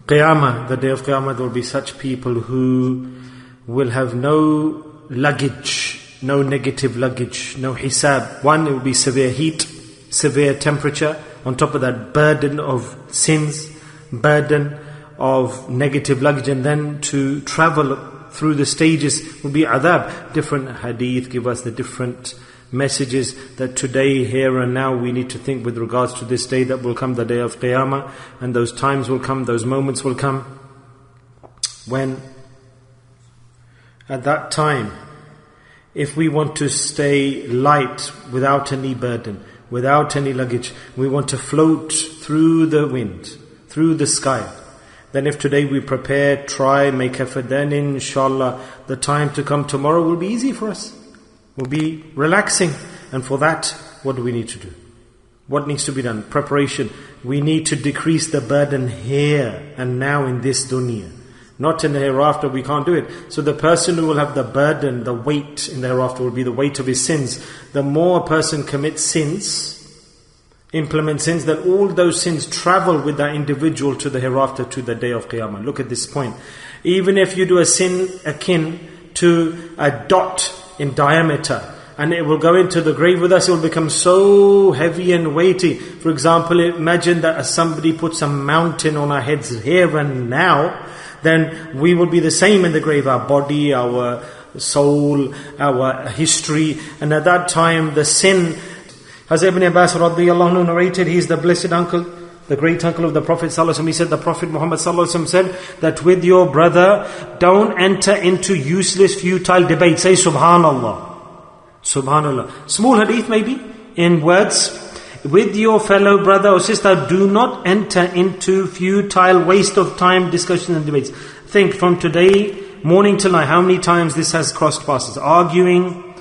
Qiyamah, the day of Qiyamah, there will be such people who will have no luggage, no negative luggage, no hisab. One, it will be severe heat, severe temperature. On top of that, burden of sins, burden of negative luggage, and then to travel through the stages will be adhab. Different hadith give us the different messages that today, here and now, we need to think with regards to this day that will come, the day of Qiyamah, and those times will come, those moments will come, when at that time, if we want to stay light without any burden, without any luggage, we want to float through the wind, through the sky, then if today we prepare, try, make effort, then inshallah the time to come tomorrow will be easy for us, will be relaxing. And for that, what do we need to do? What needs to be done? Preparation. We need to decrease the burden here and now in this dunya. Not in the hereafter, we can't do it. So the person who will have the burden, the weight in the hereafter will be the weight of his sins. The more a person commits sins, implement sins, that all those sins travel with that individual to the hereafter, to the day of Qiyamah. Look at this point. Even if you do a sin akin to a dot in diameter, and it will go into the grave with us, it will become so heavy and weighty. For example, imagine that somebody puts a mountain on our heads here and now, then we will be the same in the grave. Our body, our soul, our history. And at that time, the sin, Hazrat Ibn Abbas radiyallahu anhu narrated, he is the blessed uncle, the great uncle of the Prophet sallallahu alaihi wasallam. He said, the Prophet Muhammad sallallahu alaihi wasallam said that with your brother, don't enter into useless, futile debate. Say Subhanallah. Subhanallah. Small hadith maybe, in words. With your fellow brother or sister, do not enter into futile, waste of time, discussions and debates. Think from today, morning till night, how many times this has crossed past us. Arguing,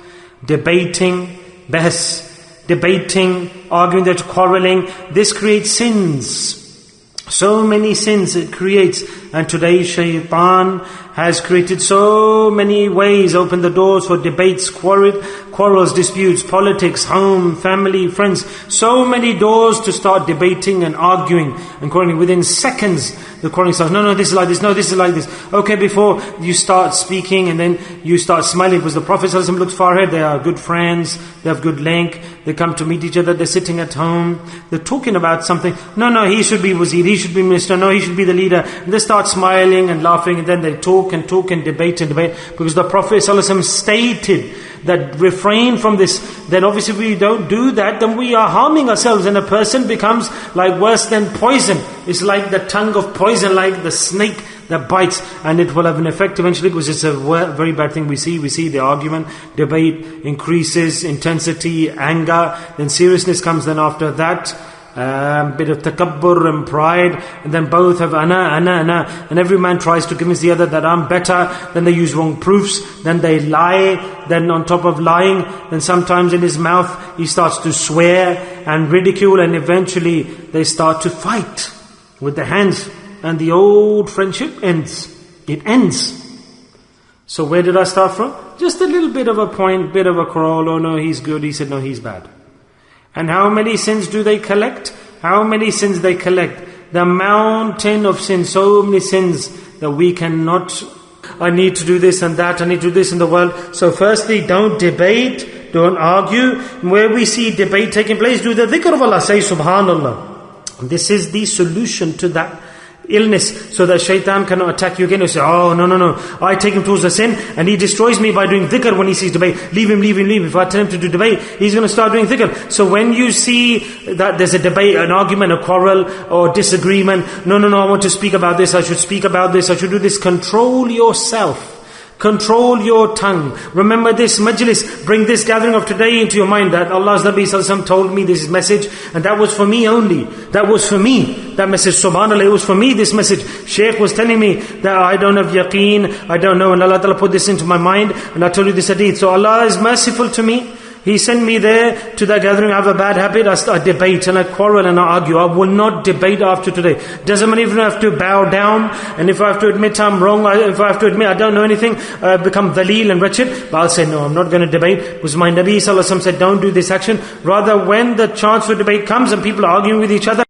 debating, bahs, debating, arguing, that quarreling. This creates sins. So many sins it creates. And today shaitan has created so many ways, opened the doors for debates, quarrels, disputes, politics, home, family, friends. So many doors to start debating and arguing and quarreling. Within seconds, the quarreling starts. No, this is like this. No, this is like this. Okay, before you start speaking and then you start smiling, because the Prophet ﷺ looks far ahead. They are good friends. They have good link. They come to meet each other. They're sitting at home. They're talking about something. No, he should be wazir. He should be minister. No, he should be the leader. And they start smiling and laughing, and then they talk and debate. Because the Prophet ﷺ stated that refrain from this. Then obviously if we don't do that, then we are harming ourselves, and a person becomes like worse than poison. It's like the tongue of poison, like the snake that bites, and it will have an effect eventually, because it's a very bad thing. We see the argument, debate increases, intensity, anger, then seriousness comes then after that. Bit of takabbur and pride, and then both have ana, and every man tries to convince the other that I'm better. Then they use wrong proofs, then they lie, then on top of lying, then sometimes in his mouth he starts to swear and ridicule, and eventually they start to fight with their hands, and the old friendship ends. It ends. So where did I start from? Just a little bit of a point, bit of a quarrel. Oh no, he's good. He said no, he's bad. And how many sins do they collect? How many sins they collect? The mountain of sins, so many sins that we cannot. I need to do this and that, I need to do this in the world. So firstly, don't debate, don't argue. Where we see debate taking place, do the dhikr of Allah, say Subhanallah. This is the solution to that illness, so that shaitan cannot attack you again and say, oh no, I take him towards the sin and he destroys me by doing dhikr when he sees debate. Leave him. If I tell him to do debate, he's going to start doing dhikr. So when you see that there's a debate, an argument, a quarrel or disagreement, no, I want to speak about this, I should speak about this, I should do this. Control yourself. Control your tongue. Remember this majlis, bring this gathering of today into your mind, that Allah's Nabi Sallallahu Alaihi Wasallam told me this message, and that was for me only. That was for me. That message, subhanAllah, it was for me, this message. Shaykh was telling me that I don't have yaqeen, I don't know, and Allah Ta'ala put this into my mind, and I told you this hadith. So Allah is merciful to me. He sent me there to that gathering. I have a bad habit. I debate and I quarrel and I argue. I will not debate after today. Doesn't mean even have to bow down. And if I have to admit I'm wrong, if I have to admit I don't know anything, I become dhaleel and wretched. But I'll say no, I'm not going to debate. Because my Nabi Sallallahu Alaihi Wasallam said, don't do this action. Rather, when the chance for debate comes and people are arguing with each other,